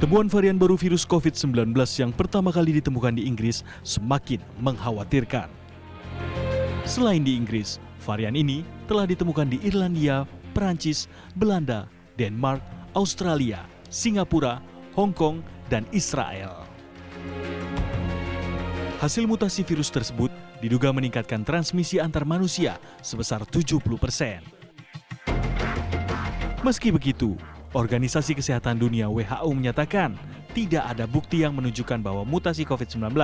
Temuan varian baru virus COVID-19 yang pertama kali ditemukan di Inggris semakin mengkhawatirkan. Selain di Inggris, varian ini telah ditemukan di Irlandia, Perancis, Belanda, Denmark, Australia, Singapura, Hong Kong, dan Israel. Hasil mutasi virus tersebut diduga meningkatkan transmisi antar manusia sebesar 70%. Meski begitu, Organisasi Kesehatan Dunia WHO menyatakan tidak ada bukti yang menunjukkan bahwa mutasi COVID-19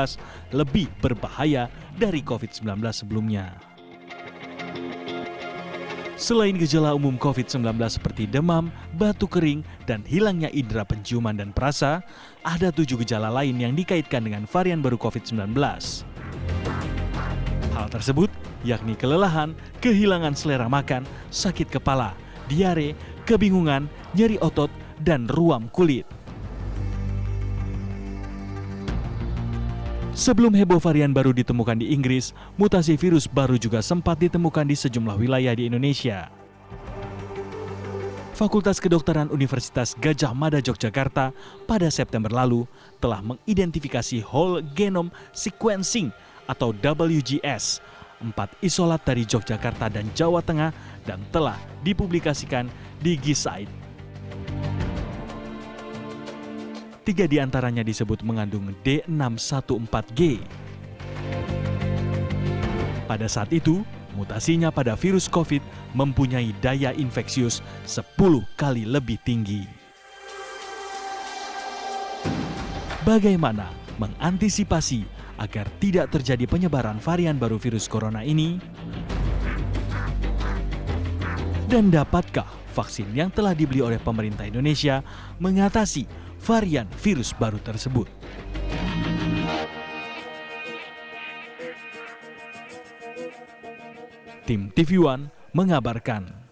lebih berbahaya dari COVID-19 sebelumnya. Selain gejala umum COVID-19 seperti demam, batuk kering, dan hilangnya indera penciuman dan perasa, ada 7 gejala lain yang dikaitkan dengan varian baru COVID-19. Hal tersebut yakni kelelahan, kehilangan selera makan, sakit kepala, diare, kebingungan, nyeri otot, dan ruam kulit. Sebelum heboh varian baru ditemukan di Inggris, mutasi virus baru juga sempat ditemukan di sejumlah wilayah di Indonesia. Fakultas Kedokteran Universitas Gadjah Mada Yogyakarta pada September lalu telah mengidentifikasi whole genome sequencing atau WGS 4 isolat dari Yogyakarta dan Jawa Tengah dan telah dipublikasikan di Gisaid. 3 diantaranya disebut mengandung D614G. Pada saat itu, mutasinya pada virus COVID mempunyai daya infeksius 10 kali lebih tinggi. Bagaimana mengantisipasi agar tidak terjadi penyebaran varian baru virus corona ini? Dan dapatkah vaksin yang telah dibeli oleh pemerintah Indonesia mengatasi varian virus baru tersebut? Tim TV One mengabarkan.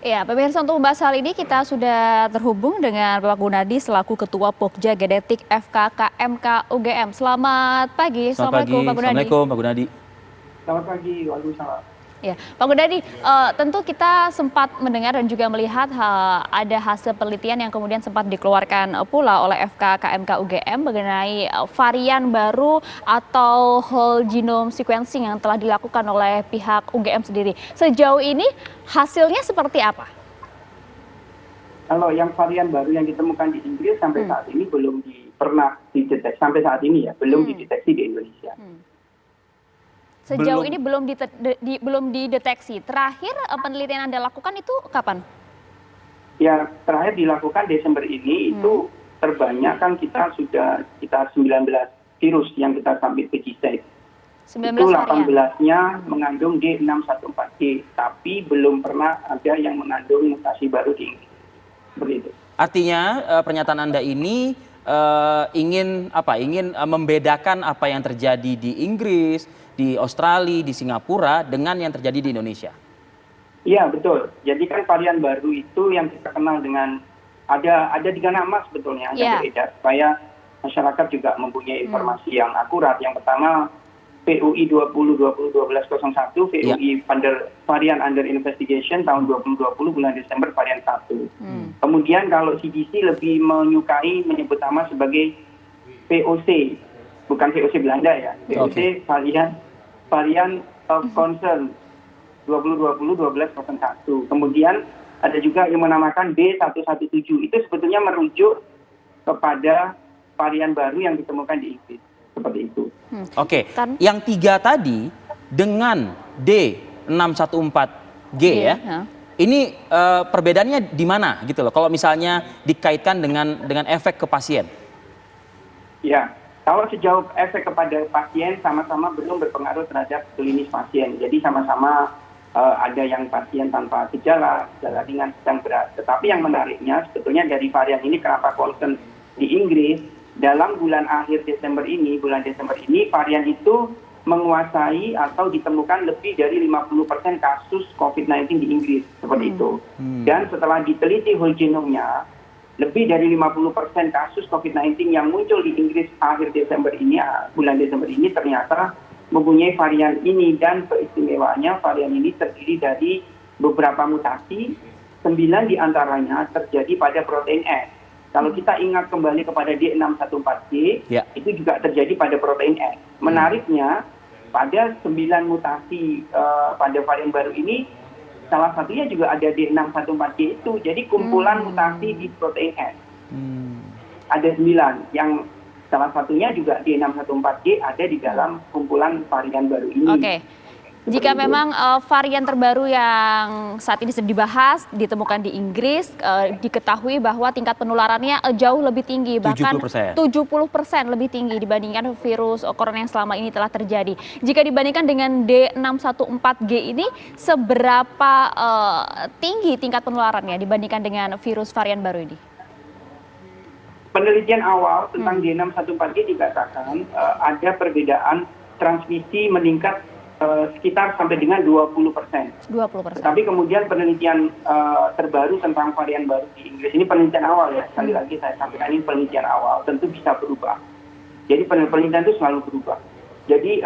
Ya, pemirsa, untuk membahas hal ini kita sudah terhubung dengan Bapak Gunadi selaku Ketua Pokja Genetik FKKMK UGM. Selamat pagi. Assalamualaikum Pak Gunadi. Assalamualaikum Pak Gunadi. Selamat pagi, waalaikumsalam. Ya, Pak Gunadi, tentu kita sempat mendengar dan juga melihat ada hasil penelitian yang kemudian sempat dikeluarkan pula oleh FKKMK UGM mengenai varian baru atau whole genome sequencing yang telah dilakukan oleh pihak UGM sendiri. Sejauh ini hasilnya seperti apa? Kalau yang varian baru yang ditemukan di Inggris sampai saat ini belum pernah dideteksi sampai saat ini ya, belum dideteksi di Indonesia. Sejauh ini belum dideteksi. Terakhir penelitian Anda lakukan itu kapan? Ya, terakhir dilakukan Desember ini itu terbanyak kan kita sudah sekitar 19 virus yang kita submit ke GISAID. 19 itu 18-nya mengandung D614G, tapi belum pernah ada yang mengandung mutasi baru di Inggris. Begitu. Artinya pernyataan Anda ini ingin membedakan apa yang terjadi di Inggris, di Australia, di Singapura dengan yang terjadi di Indonesia. Iya, betul. Jadi kan varian baru itu yang kita kenal dengan ada 3 nama sebetulnya yang beredar supaya masyarakat juga mempunyai informasi yang akurat. Yang pertama PUI 2020-1201, PUI varian under investigation tahun 2020 bulan Desember varian 1. Kemudian kalau CDC lebih menyukai menyebut nama sebagai POC, bukan VOC Belanda ya, VOC varian of concern 2020-1201. Kemudian ada juga yang menamakan B117. Itu sebetulnya merujuk kepada varian baru yang ditemukan di Inggris. Seperti itu. Oke, yang 3 tadi dengan D614G ya. Ini perbedaannya di mana gitu loh? Kalau misalnya dikaitkan dengan efek ke pasien. Ya. Kalau sejauh efek kepada pasien sama-sama belum berpengaruh terhadap klinis pasien. Jadi sama-sama ada yang pasien tanpa gejala ringan, sedang, berat. Tetapi yang menariknya sebetulnya dari varian ini kenapa concern di Inggris, dalam bulan Desember ini varian itu menguasai atau ditemukan lebih dari 50% kasus COVID-19 di Inggris. Seperti itu. Dan setelah diteliti whole genome-nya, lebih dari 50% kasus COVID-19 yang muncul di Inggris bulan Desember ini ternyata mempunyai varian ini, dan keistimewaannya varian ini terdiri dari beberapa mutasi, 9 diantaranya terjadi pada protein S. Kalau kita ingat kembali kepada D614G, itu juga terjadi pada protein S. Menariknya, pada 9 mutasi pada varian baru ini, salah satunya juga ada D614G itu. Jadi kumpulan mutasi di protein S. Ada 9, yang salah satunya juga D614G ada di dalam kumpulan varian baru ini. Oke. Jika memang varian terbaru yang saat ini sedang dibahas ditemukan di Inggris, diketahui bahwa tingkat penularannya jauh lebih tinggi, bahkan 70% lebih tinggi dibandingkan virus corona yang selama ini telah terjadi. Jika dibandingkan dengan D614G ini, seberapa tinggi tingkat penularannya dibandingkan dengan virus varian baru ini? Penelitian awal tentang D614G dikatakan ada perbedaan transmisi meningkat sekitar sampai dengan 20%. 20%. Tapi kemudian penelitian terbaru tentang varian baru di Inggris, ini penelitian awal ya, sekali lagi saya sampaikan ini penelitian awal, tentu bisa berubah. Jadi penelitian itu selalu berubah. Jadi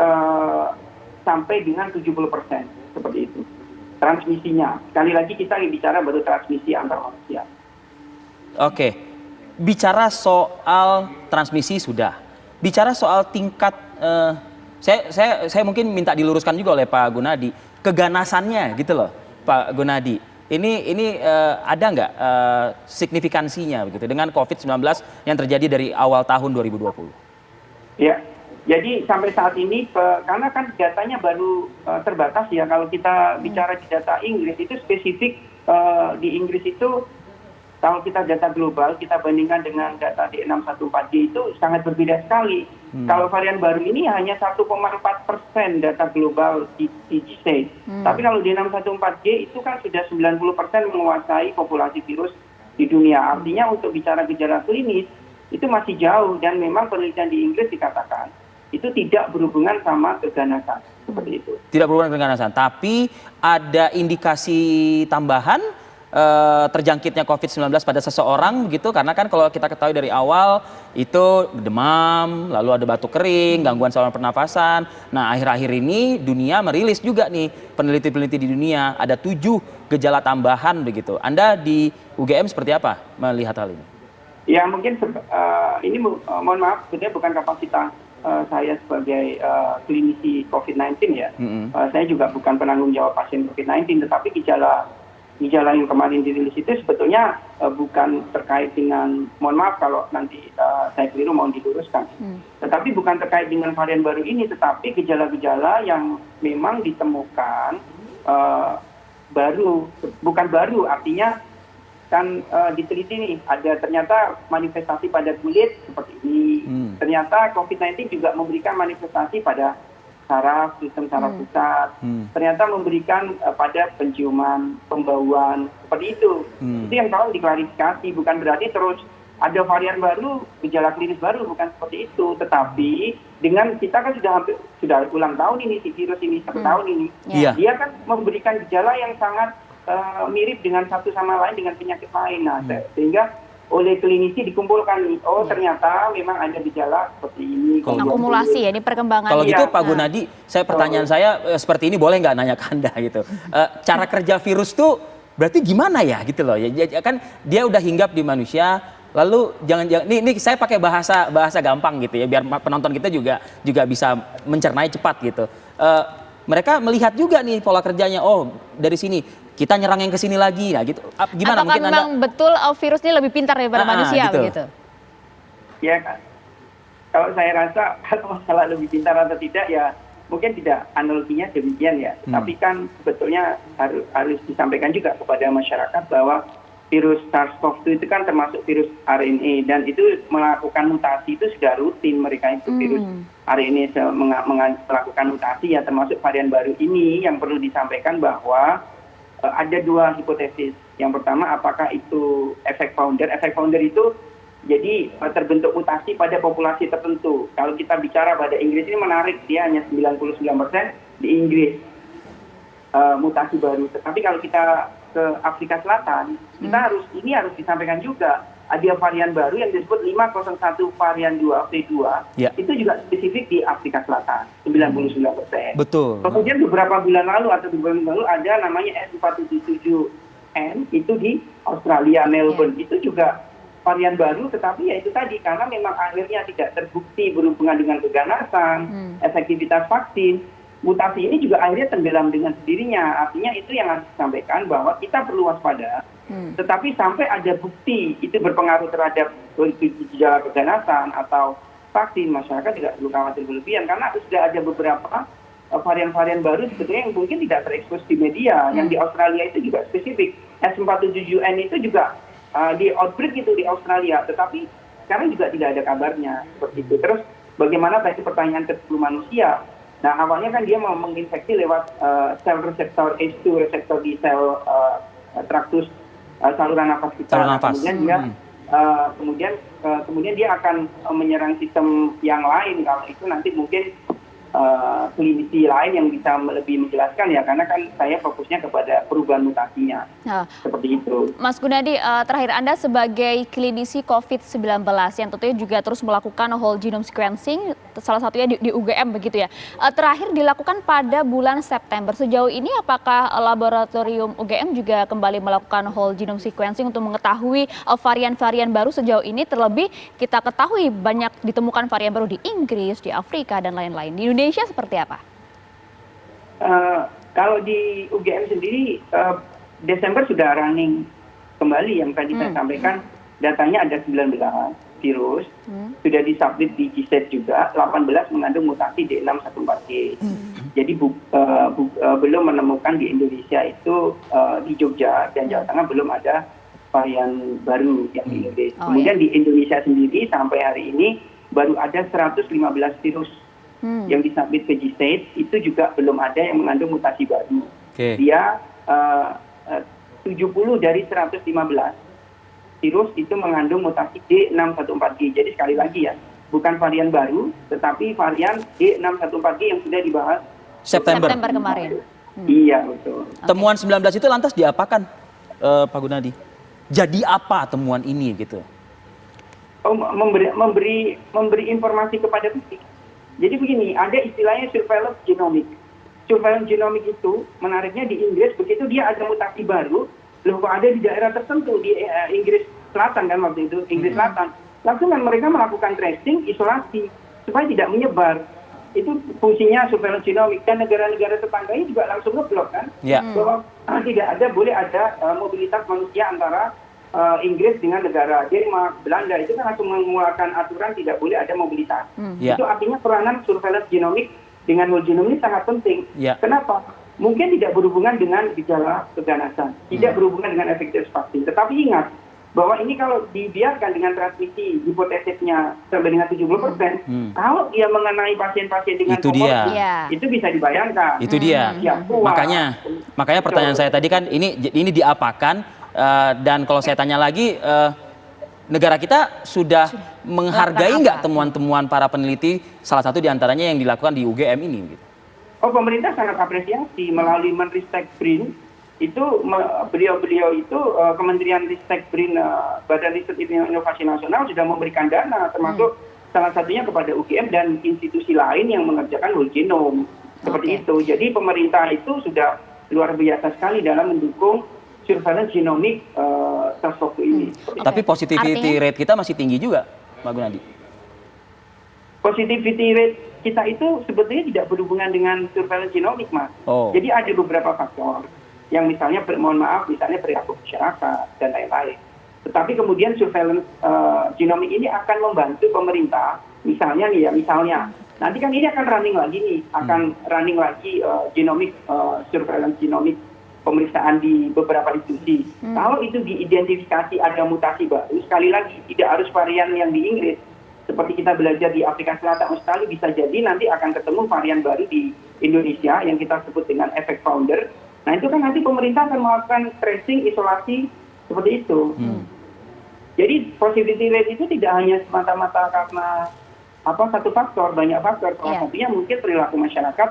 sampai dengan 70% seperti itu transmisinya. Sekali lagi kita bicara baru transmisi antar manusia. Oke, bicara soal transmisi sudah, bicara soal tingkat saya mungkin minta diluruskan juga oleh Pak Gunadi, keganasannya gitu loh, Pak Gunadi. Ini ada nggak signifikansinya begitu dengan COVID-19 yang terjadi dari awal tahun 2020? Ya, jadi sampai saat ini karena kan datanya baru terbatas ya. Kalau kita bicara di data Inggris itu spesifik di Inggris itu. Kalau kita data global, kita bandingkan dengan data D614G itu sangat berbeda sekali. Kalau varian baru ini hanya 1,4% data global di state. Tapi kalau D614G itu kan sudah 90% menguasai populasi virus di dunia. Artinya untuk bicara gejala klinis, itu masih jauh. Dan memang penelitian di Inggris dikatakan, itu tidak berhubungan sama keganasan. Seperti itu. Tidak berhubungan dengan keganasan, tapi ada indikasi tambahan terjangkitnya COVID-19 pada seseorang begitu, karena kan kalau kita ketahui dari awal itu demam, lalu ada batuk kering, gangguan saluran pernafasan. Nah, akhir-akhir ini dunia merilis juga nih, peneliti-peneliti di dunia ada 7 gejala tambahan begitu. Anda di UGM seperti apa melihat hal ini? Ya mungkin ini mohon maaf, sebenarnya bukan kapasitas saya sebagai klinisi COVID-19 ya. Saya juga bukan penanggung jawab pasien COVID-19, tetapi gejala yang kemarin dirilis itu sebetulnya bukan terkait dengan, mohon maaf kalau nanti saya keliru mohon diluruskan, tetapi bukan terkait dengan varian baru ini, tetapi gejala-gejala yang memang ditemukan bukan baru, artinya kan diteliti nih, ada ternyata manifestasi pada kulit seperti ini, ternyata COVID-19 juga memberikan manifestasi pada saraf, sistem saraf pusat, ternyata memberikan pada penciuman, pembauan, seperti itu. Itu yang kalau diklarifikasi, bukan berarti terus ada varian baru, gejala klinis baru, bukan seperti itu. Tetapi dengan kita kan sudah ulang tahun ini, si virus ini, 1 tahun ini, dia kan memberikan gejala yang sangat mirip dengan satu sama lain dengan penyakit lain. Nah, sehingga oleh klinisi dikumpulkan nih, ternyata memang ada gejala seperti ini. Akumulasi ya, ini perkembangan. Kalau gitu Pak Gunadi, pertanyaan saya seperti ini, boleh nggak nanya ke Anda gitu. Cara kerja virus tuh berarti gimana ya gitu loh. Ya, kan dia udah hinggap di manusia, lalu jangan ini saya pakai bahasa gampang gitu ya, biar penonton kita juga bisa mencernai cepat gitu. Mereka melihat juga nih pola kerjanya, dari sini kita nyerang yang ke sini lagi, nah gitu. Gimana? Apakah mungkin memang betul virus ini lebih pintar daripada manusia gitu. begitu? Ya kan, kalau saya rasa kalau masalah lebih pintar atau tidak ya mungkin tidak analoginya demikian ya. Tapi kan sebetulnya harus disampaikan juga kepada masyarakat bahwa virus SARS-CoV-2 itu kan termasuk virus RNA, dan itu melakukan mutasi itu sudah rutin mereka itu virus RNA melakukan mutasi ya, termasuk varian baru ini yang perlu disampaikan bahwa ada 2 hipotesis. Yang pertama, apakah itu efek founder? Efek founder itu jadi terbentuk mutasi pada populasi tertentu. Kalau kita bicara pada Inggris ini menarik, dia hanya 99% di Inggris mutasi baru. Tetapi kalau kita ke Afrika Selatan, kita harus disampaikan juga ada varian baru yang disebut 501 varian 2V2, Ya. itu juga spesifik di Afrika Selatan, 99%. Betul. Kemudian beberapa bulan lalu atau 2 bulan lalu ada namanya S477N, itu di Australia, Melbourne. Itu juga varian baru, tetapi ya itu tadi, karena memang akhirnya tidak terbukti berhubungan dengan keganasan, efektivitas vaksin, mutasi ini juga akhirnya tenggelam dengan sendirinya. Artinya itu yang harus disampaikan bahwa kita perlu waspada, tetapi sampai ada bukti itu berpengaruh terhadap gejala keganasan atau vaksin, masyarakat tidak perlu khawatir berlebihan, karena sudah ada beberapa varian-varian baru sebetulnya yang mungkin tidak terekspos di media. Yang di Australia itu juga spesifik. S477N itu juga di outbreak itu di Australia, tetapi sekarang juga tidak ada kabarnya seperti itu. Terus bagaimana tadi pertanyaan ke manusia? Nah, awalnya kan dia mau menginfeksi lewat sel reseptor ACE2, reseptor di sel traktus saluran nafas kita. Saluran nafas. Kemudian dia akan menyerang sistem yang lain. Kalau itu nanti mungkin klinisi lain yang bisa lebih menjelaskan ya, karena kan saya fokusnya kepada perubahan mutasinya. Seperti itu. Mas Gunadi, terakhir Anda sebagai klinisi COVID-19 yang tentunya juga terus melakukan whole genome sequencing, salah satunya di UGM begitu ya. Terakhir dilakukan pada bulan September. Sejauh ini apakah laboratorium UGM juga kembali melakukan whole genome sequencing untuk mengetahui varian-varian baru sejauh ini? Terlebih kita ketahui banyak ditemukan varian baru di Inggris, di Afrika, dan lain-lain. Di Indonesia seperti apa? Kalau di UGM sendiri, Desember sudah running kembali yang tadi saya sampaikan, datanya ada 19 virus, sudah disubmit di GSET juga, 18 mengandung mutasi D614G. Jadi belum menemukan di Indonesia itu, di Jogja dan Jawa Tengah belum ada varian baru yang di Inggris. Kemudian di Indonesia sendiri sampai hari ini baru ada 115 virus yang disubmit ke GSET, itu juga belum ada yang mengandung mutasi baru. Dia 70 dari 115 virus itu mengandung mutasi D614G. Jadi sekali lagi ya, bukan varian baru, tetapi varian D614G yang sudah dibahas September kemarin. Iya, betul. Temuan 19 itu lantas diapakan, Pak Gunadi? Jadi apa temuan ini gitu? Memberi informasi kepada publik. Jadi begini, ada istilahnya surveillance genomic. Surveillance genomic itu menariknya di Inggris, begitu dia ada mutasi baru, loh kok ada di daerah tertentu di Inggris Selatan kan waktu itu, Inggris Selatan. Langsung kan mereka melakukan tracing, isolasi supaya tidak menyebar. Itu fungsinya surveillance genomic, dan negara-negara tetangganya juga langsung ngeblok kan, bahwa tidak boleh ada mobilitas manusia antara Inggris dengan negara Denmark, Belanda, itu kan langsung mengeluarkan aturan tidak boleh ada mobilitas. Itu artinya peranan surveillance genomic dengan whole genome ini sangat penting. Kenapa? Mungkin tidak berhubungan dengan gejala keganasan, tidak berhubungan dengan efektivitas vaksin. Tetapi ingat bahwa ini kalau dibiarkan dengan transmisi hipotesisnya sampai dengan 70%, kalau dia mengenai pasien-pasien dengan komorbid, itu bisa dibayangkan. Itu dia. Makanya pertanyaan saya tadi kan ini diapakan? Dan kalau saya tanya lagi, negara kita sudah menghargai nggak temuan-temuan para peneliti, salah satu diantaranya yang dilakukan di UGM ini? Gitu. Pemerintah sangat apresiasi melalui Menristek BRIN, itu beliau itu Kementerian Ristek BRIN, Badan Riset Inovasi Nasional sudah memberikan dana, termasuk salah satunya kepada UGM dan institusi lain yang mengerjakan whole genome. Seperti itu. Jadi pemerintah itu sudah luar biasa sekali dalam mendukung surveillance genomic SARS-CoV-2 ini. Tapi positivity rate kita masih tinggi juga, Pak Gunadi. Positivity rate kita itu sebetulnya tidak berhubungan dengan surveillance genomic, Mas. Jadi ada beberapa faktor yang misalnya, misalnya perilaku masyarakat dan lain-lain. Tetapi kemudian surveillance genomic ini akan membantu pemerintah, misalnya nanti kan ini akan running lagi genomic surveillance genomic pemeriksaan di beberapa institusi. Kalau itu diidentifikasi ada mutasi baru, sekali lagi tidak harus varian yang di Inggris. Seperti kita belajar di Afrika Selatan, Australia, bisa jadi nanti akan ketemu varian baru di Indonesia yang kita sebut dengan efek founder. Nah itu kan nanti pemerintah akan melakukan tracing, isolasi, seperti itu. Jadi positivity rate itu tidak hanya semata-mata karena satu faktor, banyak faktor. Salah satunya mungkin perilaku masyarakat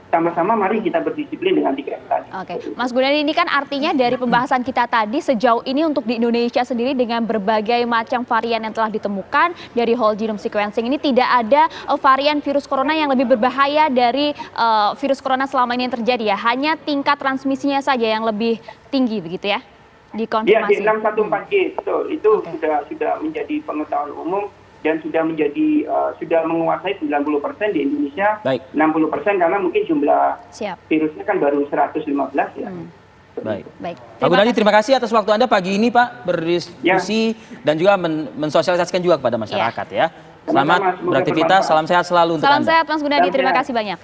sama-sama mari kita berdisiplin dengan 3M tadi. Oke, Mas Gunadi, ini kan artinya dari pembahasan kita tadi sejauh ini untuk di Indonesia sendiri dengan berbagai macam varian yang telah ditemukan dari whole genome sequencing ini tidak ada varian virus corona yang lebih berbahaya dari virus corona selama ini yang terjadi ya, hanya tingkat transmisinya saja yang lebih tinggi begitu ya, dikonfirmasi. Iya, di 614G, betul. Itu sudah menjadi pengetahuan umum dan sudah menguasai 90% di Indonesia. Baik. 60% karena mungkin jumlah Siap. virusnya kan baru 115 ya. Baik. Baik. Pak Gunadi, terima kasih atas waktu Anda pagi ini, Pak, berdiskusi dan juga mensosialisasikan juga kepada masyarakat ya. Selamat Sama-sama, semoga beraktivitas, bermanfaat. salam sehat selalu untuk Salam Anda. sehat Mas Gunadi, Salam terima sehat. kasih banyak.